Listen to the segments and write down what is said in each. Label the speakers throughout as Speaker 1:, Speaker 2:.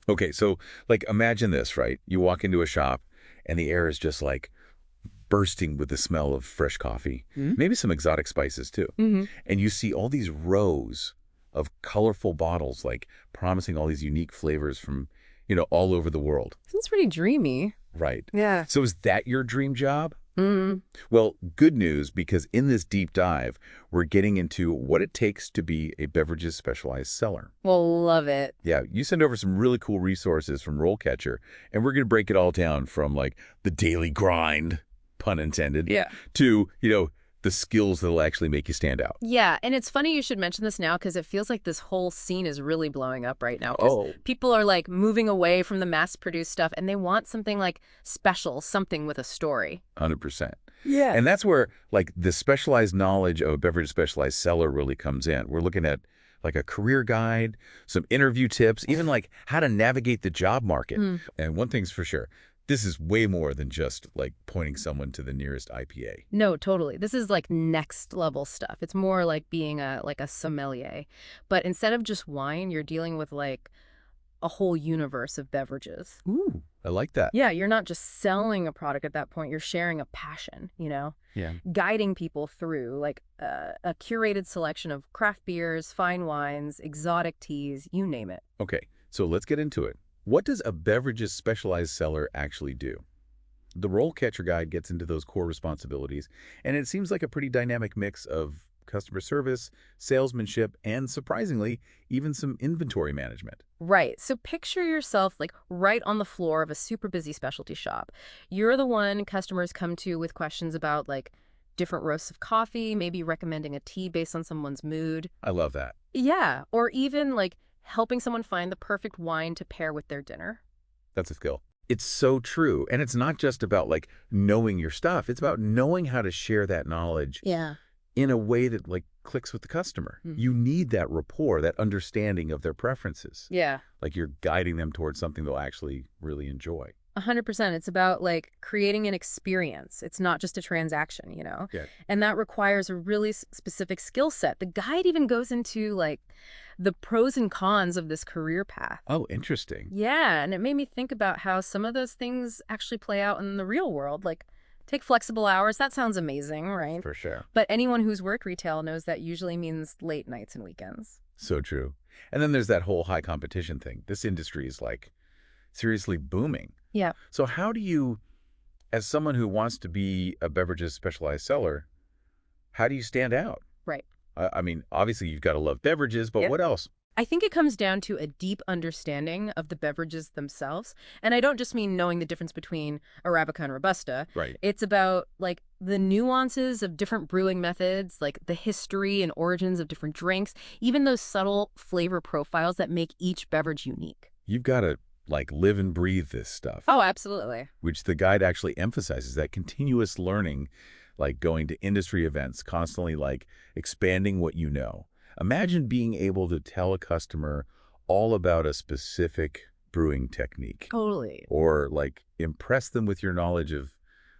Speaker 1: Okay, so like imagine this, right? You walk into a shop and the air is just like bursting with the smell of fresh coffee,
Speaker 2: Hmm?
Speaker 1: maybe some exotic spices too.
Speaker 2: Mm-hmm.
Speaker 1: And you see all these rows of colorful bottles like promising all these unique flavors from, all over the world.
Speaker 2: Sounds pretty dreamy.
Speaker 1: Right.
Speaker 2: Yeah.
Speaker 1: So is that your dream job?
Speaker 2: Mm.
Speaker 1: Well, good news, because in this deep dive, we're getting into what it takes to be a beverages specialized seller.
Speaker 2: Well, love it.
Speaker 1: Yeah, you send over some really cool resources from RoleCatcher, and we're going to break it all down from like the daily grind, pun intended,
Speaker 2: Yeah.
Speaker 1: to, the skills that'll actually make you stand out.
Speaker 2: Yeah, and it's funny you should mention this now because it feels like this whole scene is really blowing up right now because
Speaker 1: Oh,
Speaker 2: people are like moving away from the mass-produced stuff and they want something like special, something with a story.
Speaker 1: 100%.
Speaker 2: Yeah.
Speaker 1: And that's where like the specialized knowledge of a beverage specialized seller really comes in. We're looking at like a career guide, some interview tips, even like how to navigate the job market.
Speaker 2: Mm.
Speaker 1: And one thing's for sure, this is way more than just like pointing someone to the nearest IPA.
Speaker 2: No, totally. This is like next level stuff. It's more like being a sommelier. But instead of just wine, you're dealing with like a whole universe of beverages.
Speaker 1: Ooh, I like that.
Speaker 2: Yeah, you're not just selling a product at that point. You're sharing a passion,
Speaker 1: Yeah.
Speaker 2: guiding people through like a curated selection of craft beers, fine wines, exotic teas, you name it.
Speaker 1: Okay, so let's get into it. What does a beverages specialized seller actually do? The RoleCatcher guide gets into those core responsibilities, and it seems like a pretty dynamic mix of customer service, salesmanship, and surprisingly, even some inventory management.
Speaker 2: Right. So picture yourself like right on the floor of a super busy specialty shop. You're the one customers come to with questions about like different roasts of coffee, maybe recommending a tea based on someone's mood.
Speaker 1: I love that.
Speaker 2: Yeah, or even like helping someone find the perfect wine to pair with their dinner.
Speaker 1: That's a skill. It's so true. And it's not just about like knowing your stuff. It's about knowing how to share that knowledge
Speaker 2: Yeah.
Speaker 1: in a way that like clicks with the customer. You need that rapport, that understanding of their preferences.
Speaker 2: Yeah.
Speaker 1: Like you're guiding them towards something they'll actually really enjoy.
Speaker 2: 100%. It's about like creating an experience. It's not just a transaction.
Speaker 1: Yeah.
Speaker 2: And that requires a really specific skill set. The guide even goes into like the pros and cons of this career path.
Speaker 1: Oh, interesting.
Speaker 2: Yeah, and it made me think about how some of those things actually play out in the real world. Like, take flexible hours. That sounds amazing, right?
Speaker 1: For sure.
Speaker 2: But anyone who's worked retail knows that usually means late nights and weekends.
Speaker 1: So true. And then there's that whole high competition thing. This industry is like seriously booming.
Speaker 2: Yeah.
Speaker 1: So how do you, as someone who wants to be a beverages specialized seller, how do you stand out?
Speaker 2: Right.
Speaker 1: I mean, obviously you've got to love beverages, but
Speaker 2: Yep.
Speaker 1: what else?
Speaker 2: I think it comes down to a deep understanding of the beverages themselves. And I don't just mean knowing the difference between Arabica and Robusta.
Speaker 1: Right.
Speaker 2: It's about like the nuances of different brewing methods, like the history and origins of different drinks, even those subtle flavor profiles that make each beverage unique.
Speaker 1: You've got to like live and breathe this stuff,
Speaker 2: Oh, absolutely.
Speaker 1: which the guide actually emphasizes, that continuous learning, like going to industry events, constantly like expanding what you know. Imagine being able to tell a customer all about a specific brewing technique
Speaker 2: Totally.
Speaker 1: or like impress them with your knowledge of,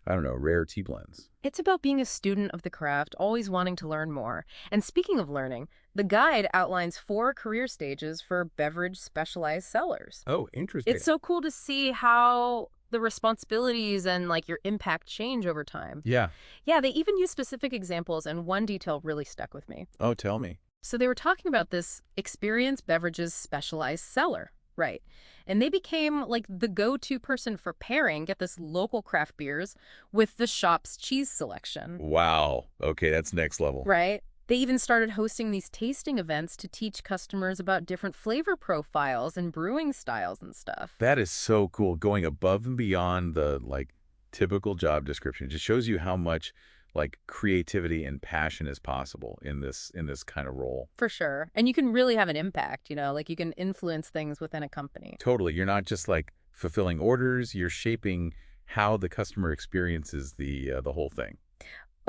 Speaker 1: I don't know, rare tea blends.
Speaker 2: It's about being a student of the craft, always wanting to learn more. And speaking of learning, the guide outlines 4 career stages for beverage specialized sellers.
Speaker 1: Oh, interesting.
Speaker 2: It's so cool to see how the responsibilities and like your impact change over time.
Speaker 1: Yeah.
Speaker 2: Yeah, they even use specific examples, and one detail really stuck with me.
Speaker 1: Oh, tell me.
Speaker 2: So they were talking about this experienced beverages specialized seller, right? And they became like the go-to person for pairing, get this, local craft beers with the shop's cheese selection,
Speaker 1: Wow. Okay, that's next level.
Speaker 2: right? They even started hosting these tasting events to teach customers about different flavor profiles and brewing styles and stuff.
Speaker 1: That is so cool. Going above and beyond the like typical job description. It just shows you how much like creativity and passion is possible in this kind of role.
Speaker 2: For sure. And you can really have an impact, like you can influence things within a company.
Speaker 1: Totally. You're not just like fulfilling orders, you're shaping how the customer experiences the whole thing.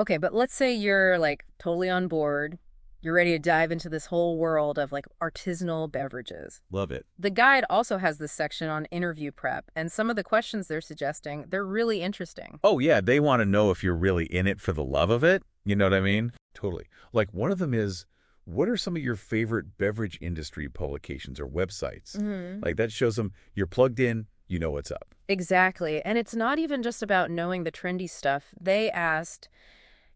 Speaker 2: Okay, but let's say you're like totally on board. You're ready to dive into this whole world of like artisanal beverages.
Speaker 1: Love it.
Speaker 2: The guide also has this section on interview prep, and some of the questions they're suggesting, they're really interesting.
Speaker 1: Oh yeah, they want to know if you're really in it for the love of it. You know what I mean? Totally. Like one of them is, What are some of your favorite beverage industry publications or websites?
Speaker 2: Hmm.
Speaker 1: Like that shows them you're plugged in, you know what's up.
Speaker 2: Exactly. And it's not even just about knowing the trendy stuff. They asked,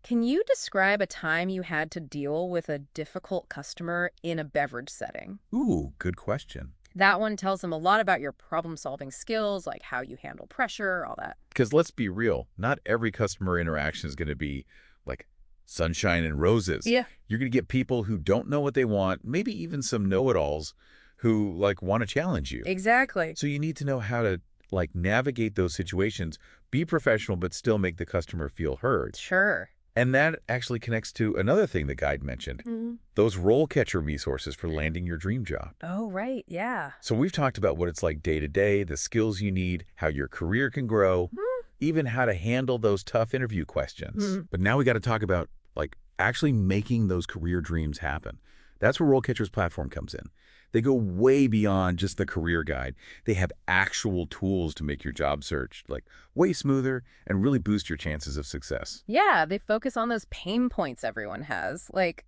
Speaker 2: can you describe a time you had to deal with a difficult customer in a beverage setting?
Speaker 1: Ooh, good question.
Speaker 2: That one tells them a lot about your problem-solving skills, like how you handle pressure, all that.
Speaker 1: Because let's be real, not every customer interaction is going to be like sunshine and roses.
Speaker 2: Yeah.
Speaker 1: You're going to get people who don't know what they want, maybe even some know-it-alls who like want to challenge you.
Speaker 2: Exactly.
Speaker 1: So you need to know how to like navigate those situations, be professional, but still make the customer feel heard.
Speaker 2: Sure.
Speaker 1: And that actually connects to another thing the guide mentioned,
Speaker 2: Hmm.
Speaker 1: those RoleCatcher resources for landing your dream job.
Speaker 2: Oh, right. Yeah.
Speaker 1: So we've talked about what it's like day to day, the skills you need, how your career can grow, even how to handle those tough interview questions.
Speaker 2: Mhm.
Speaker 1: But now we got to talk about like actually making those career dreams happen. That's where RoleCatcher's platform comes in. They go way beyond just the career guide. They have actual tools to make your job search like way smoother and really boost your chances of success.
Speaker 2: Yeah, they focus on those pain points everyone has. Like,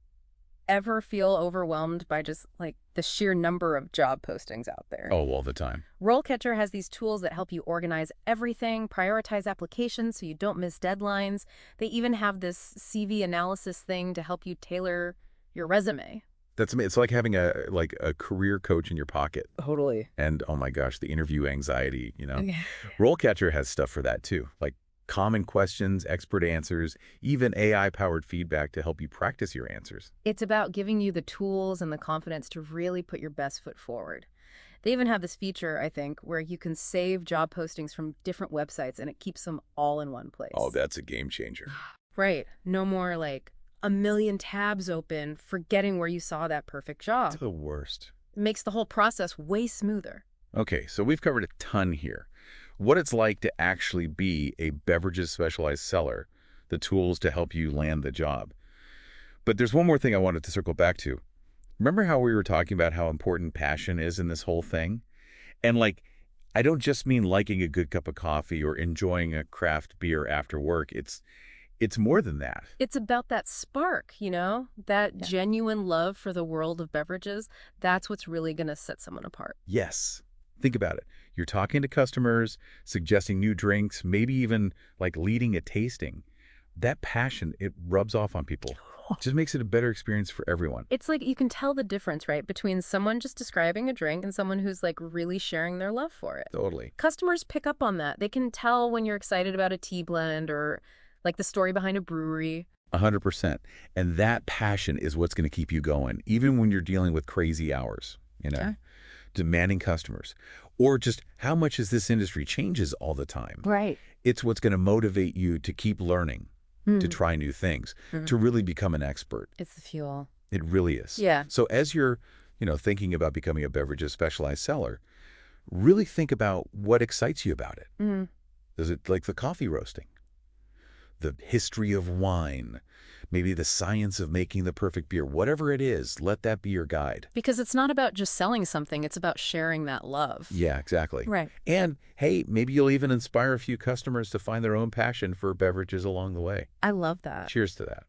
Speaker 2: ever feel overwhelmed by just, like, the sheer number of job postings out there?
Speaker 1: Oh, all the time.
Speaker 2: RoleCatcher has these tools that help you organize everything, prioritize applications so you don't miss deadlines. They even have this CV analysis thing to help you tailor your resume.
Speaker 1: That's amazing. It's like having a career coach in your pocket.
Speaker 2: Totally.
Speaker 1: And oh my gosh, the interview anxiety,
Speaker 2: Yeah.
Speaker 1: RoleCatcher has stuff for that too, like common questions, expert answers, even AI-powered feedback to help you practice your answers.
Speaker 2: It's about giving you the tools and the confidence to really put your best foot forward. They even have this feature, I think, where you can save job postings from different websites and it keeps them all in one place.
Speaker 1: Oh, that's a game changer.
Speaker 2: Right. No more like a million tabs open, forgetting where you saw that perfect job.
Speaker 1: It's the worst.
Speaker 2: It makes the whole process way smoother.
Speaker 1: Okay, so we've covered a ton here. What it's like to actually be a Beverages Specialized Seller, the tools to help you land the job. But there's one more thing I wanted to circle back to. Remember how we were talking about how important passion is in this whole thing? And like, I don't just mean liking a good cup of coffee or enjoying a craft beer after work. It's more than that.
Speaker 2: It's about that spark, that genuine love for the world of beverages. That's what's really going to set someone apart.
Speaker 1: Yes. Think about it. You're talking to customers, suggesting new drinks, maybe even like leading a tasting. That passion, it rubs off on people. Just makes it a better experience for everyone.
Speaker 2: It's like you can tell the difference, right, between someone just describing a drink and someone who's like really sharing their love for it.
Speaker 1: Totally.
Speaker 2: Customers pick up on that. They can tell when you're excited about a tea blend or like the story behind a brewery.
Speaker 1: 100%. And that passion is what's going to keep you going, even when you're dealing with crazy hours,
Speaker 2: Okay.
Speaker 1: demanding customers, or just how much as this industry changes all the time.
Speaker 2: Right.
Speaker 1: It's what's going to motivate you to keep learning, to try new things, to really become an expert.
Speaker 2: It's the fuel.
Speaker 1: It really is.
Speaker 2: Yeah.
Speaker 1: So as you're, thinking about becoming a Beverages Specialized Seller, really think about what excites you about it.
Speaker 2: Mhm.
Speaker 1: Is it like the coffee roasting? The history of wine, maybe the science of making the perfect beer, whatever it is, let that be your guide.
Speaker 2: Because it's not about just selling something, it's about sharing that love.
Speaker 1: Yeah, exactly.
Speaker 2: Right.
Speaker 1: And hey, maybe you'll even inspire a few customers to find their own passion for beverages along the way.
Speaker 2: I love that.
Speaker 1: Cheers to that.